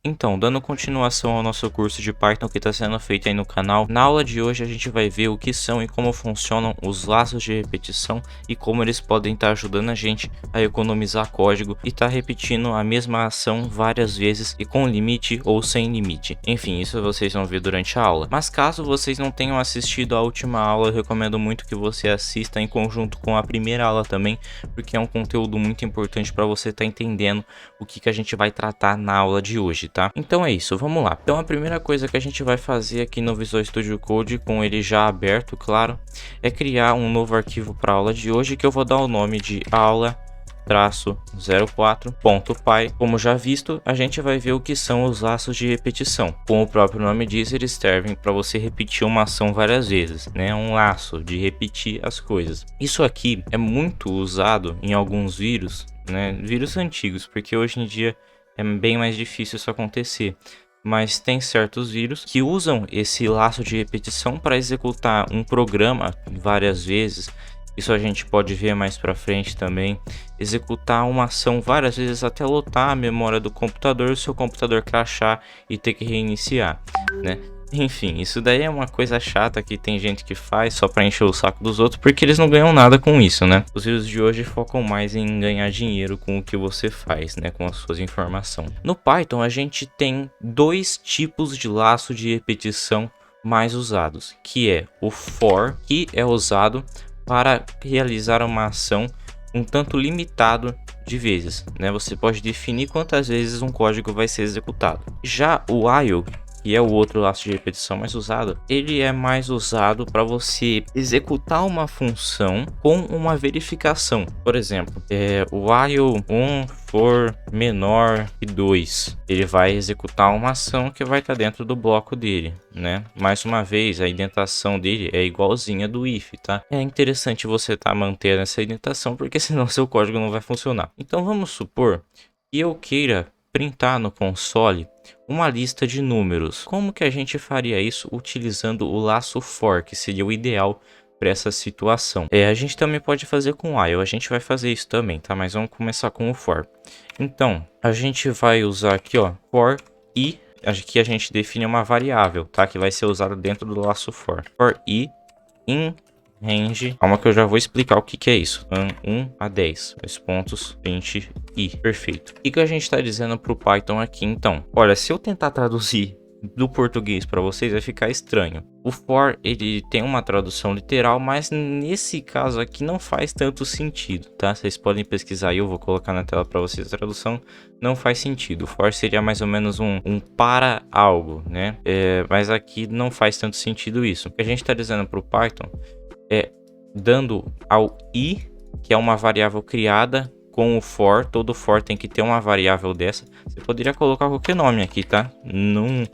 Então, dando continuação ao nosso curso de Python que está sendo feito aí no canal, na aula de hoje a gente vai ver o que são e como funcionam os laços de repetição e como eles podem estar ajudando a gente a economizar código e estar repetindo a mesma ação várias vezes e com limite ou sem limite. Enfim, isso vocês vão ver durante a aula. Mas caso vocês não tenham assistido a última aula, eu recomendo muito que você assista em conjunto com a primeira aula também, porque é um conteúdo muito importante para você estar entendendo o que a gente vai tratar na aula de hoje, tá? Então é isso, vamos lá. Então a primeira coisa que a gente vai fazer aqui no Visual Studio Code, com ele já aberto, claro, é criar um novo arquivo para a aula de hoje, que eu vou dar o nome de aula-04.py. Como já visto, a gente vai ver o que são os laços de repetição. Como o próprio nome diz, eles servem para você repetir uma ação várias vezes, né? Um laço de repetir as coisas. Isso aqui é muito usado em alguns vírus, né? Vírus antigos, porque hoje em dia é bem mais difícil isso acontecer. Mas tem certos vírus que usam esse laço de repetição para executar um programa várias vezes. Isso a gente pode ver mais para frente também. Executar uma ação várias vezes até lotar a memória do computador, o seu computador crashar e ter que reiniciar, né? Enfim, isso daí é uma coisa chata que tem gente que faz só para encher o saco dos outros, porque eles não ganham nada com isso, né? Os vídeos de hoje focam mais em ganhar dinheiro com o que você faz, né? Com as suas informações. No Python a gente tem dois tipos de laço de repetição mais usados, que é o for, que é usado para realizar uma ação um tanto limitado de vezes, né? Você pode definir quantas vezes um código vai ser executado. Já o while, que é o outro laço de repetição mais usado, ele é mais usado para você executar uma função com uma verificação. Por exemplo, o while 1 for menor que 2, ele vai executar uma ação que vai estar dentro do bloco dele, né? Mais uma vez, a indentação dele é igualzinha do if, tá? É interessante você manter essa indentação, porque senão seu código não vai funcionar. Então vamos supor que eu queira printar no console uma lista de números. Como que a gente faria isso utilizando o laço for, que seria o ideal para essa situação? A gente também pode fazer com while, a gente vai fazer isso também, tá? Mas vamos começar com o for. Então, a gente vai usar aqui, ó, for i, aqui a gente define uma variável, tá? Que vai ser usada dentro do laço for. For i in range, calma que eu já vou explicar o que é isso. 1 a 10, 2 pontos, 20 i, perfeito. O que a gente está dizendo para o Python aqui então? Olha, se eu tentar traduzir do português para vocês vai ficar estranho. O for, ele tem uma tradução literal, mas nesse caso aqui não faz tanto sentido, tá? Vocês podem pesquisar aí, eu vou colocar na tela para vocês a tradução. Não faz sentido. O for seria mais ou menos um para algo, né? Mas aqui não faz tanto sentido isso. O que a gente está dizendo para o Python dando ao i, que é uma variável criada com o for. Todo for tem que ter uma variável dessa. Você poderia colocar qualquer nome aqui, tá? Num,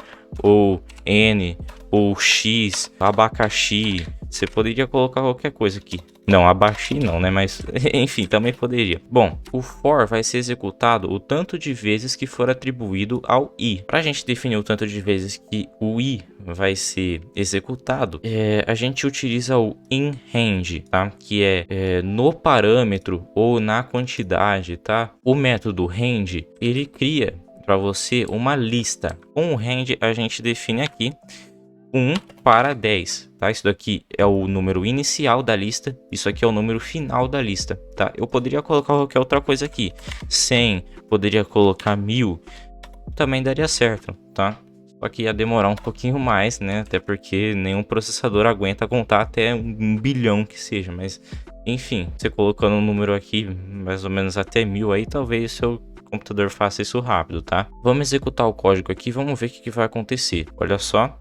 ou n, ou x, abacaxi. Você poderia colocar qualquer coisa aqui. Não, abaixi não, né? Mas, enfim, também poderia. Bom, o for vai ser executado o tanto de vezes que for atribuído ao i. Para a gente definir o tanto de vezes que o i vai ser executado, a gente utiliza o inRange, tá? Que é no parâmetro ou na quantidade, tá? O método range, ele cria para você uma lista. Com o range, a gente define aqui 1 para 10, tá? Isso daqui é o número inicial da lista, isso aqui é o número final da lista, tá? Eu poderia colocar qualquer outra coisa aqui, 100, poderia colocar 1000, também daria certo, tá? Só que ia demorar um pouquinho mais, né? Até porque nenhum processador aguenta contar até 1 bilhão que seja, mas enfim, você colocando um número aqui, mais ou menos até 1000 aí, talvez o seu computador faça isso rápido, tá? Vamos executar o código aqui, vamos ver o que vai acontecer. Olha só.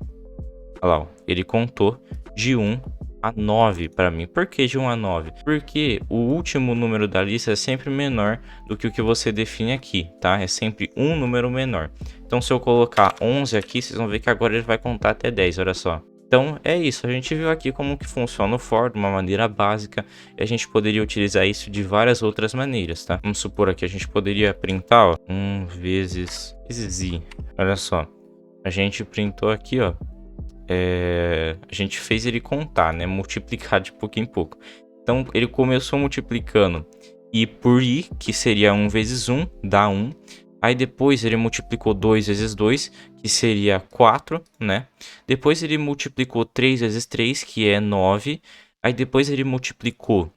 Olha lá, ó, ele contou de 1 a 9 para mim. Por que de 1 a 9? Porque o último número da lista é sempre menor do que o que você define aqui, tá? É sempre um número menor. Então se eu colocar 11 aqui, vocês vão ver que agora ele vai contar até 10, olha só. Então é isso, a gente viu aqui como que funciona o for de uma maneira básica, e a gente poderia utilizar isso de várias outras maneiras, tá? Vamos supor aqui, a gente poderia printar, ó, 1 vezes i, olha só. A gente printou aqui, ó. A gente fez ele contar, né? Multiplicar de pouco em pouco. Então ele começou multiplicando i por i, que seria 1 vezes 1, dá 1. Aí depois ele multiplicou 2 vezes 2, que seria 4, né? Depois ele multiplicou 3 vezes 3, que é 9. Aí depois ele multiplicou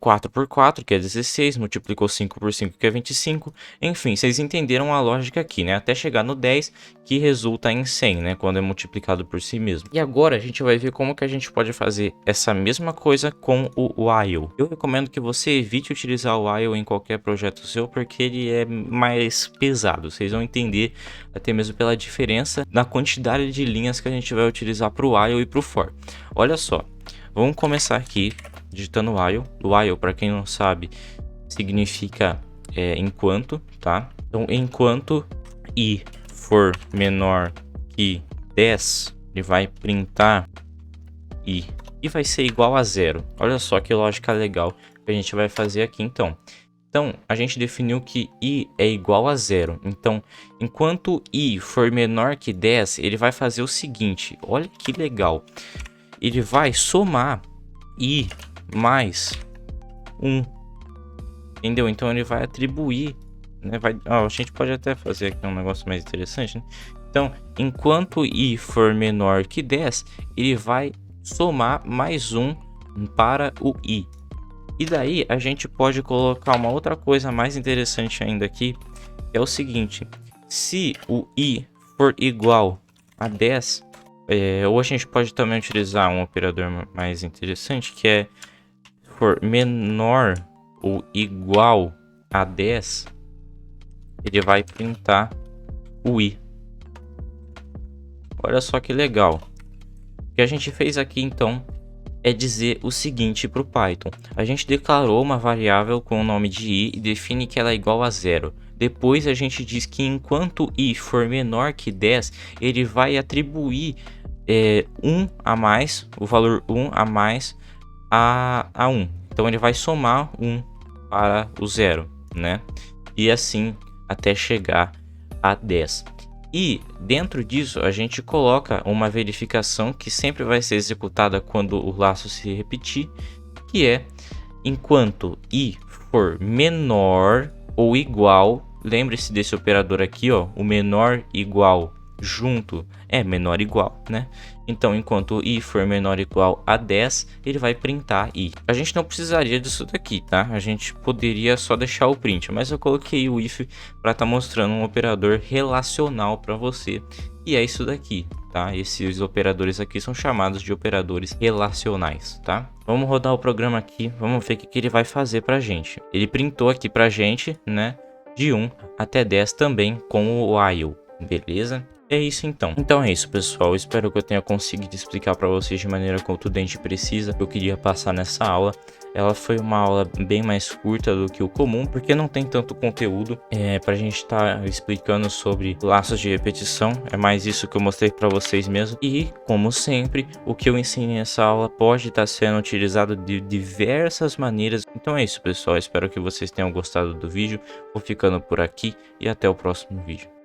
4 por 4, que é 16, multiplicou 5 por 5, que é 25. Enfim, vocês entenderam a lógica aqui, né? Até chegar no 10, que resulta em 100, né? Quando é multiplicado por si mesmo. E agora a gente vai ver como que a gente pode fazer essa mesma coisa com o while. Eu recomendo que você evite utilizar o while em qualquer projeto seu, porque ele é mais pesado. Vocês vão entender até mesmo pela diferença na quantidade de linhas que a gente vai utilizar para o while e para o for. Olha só. Vamos começar aqui digitando while. While, para quem não sabe, significa enquanto, tá? Então, enquanto i for menor que 10, ele vai printar i. E vai ser igual a 0. Olha só que lógica legal que a gente vai fazer aqui, então. Então, a gente definiu que i é igual a 0. Então, enquanto i for menor que 10, ele vai fazer o seguinte. Olha que legal. Ele vai somar i mais 1, entendeu? Então ele vai atribuir, né? A gente pode até fazer aqui um negócio mais interessante, né? Então, enquanto i for menor que 10, ele vai somar mais 1 para o i. E daí a gente pode colocar uma outra coisa mais interessante ainda aqui, que é o seguinte: se o i for igual a 10, ou a gente pode também utilizar um operador mais interessante, que é for menor ou igual a 10, ele vai printar o i. Olha só que legal. O que a gente fez aqui então é dizer o seguinte para o Python: a gente declarou uma variável com o nome de i e define que ela é igual a 0. Depois a gente diz que enquanto i for menor que 10, ele vai atribuir 1 a mais, o valor 1 a mais a 1. Então ele vai somar 1 para o 0, né? E assim até chegar a 10. E dentro disso a gente coloca uma verificação que sempre vai ser executada quando o laço se repetir, que é enquanto i for menor ou igual. Lembre-se desse operador aqui, ó, o menor igual junto é menor igual, né? Então, enquanto i for menor igual a 10, ele vai printar i. A gente não precisaria disso daqui, tá? A gente poderia só deixar o print, mas eu coloquei o if para estar mostrando um operador relacional para você. E é isso daqui, tá? Esses operadores aqui são chamados de operadores relacionais, tá? Vamos rodar o programa aqui, vamos ver o que ele vai fazer pra gente. Ele printou aqui pra gente, né? De 1 até 10 também com o while, beleza? É isso então. Então é isso, pessoal. Espero que eu tenha conseguido explicar para vocês de maneira contundente e precisa o que eu queria passar nessa aula. Ela foi uma aula bem mais curta do que o comum, porque não tem tanto conteúdo para a gente estar explicando sobre laços de repetição. É mais isso que eu mostrei para vocês mesmo. E, como sempre, o que eu ensinei nessa aula pode estar sendo utilizado de diversas maneiras. Então é isso, pessoal. Espero que vocês tenham gostado do vídeo. Vou ficando por aqui e até o próximo vídeo.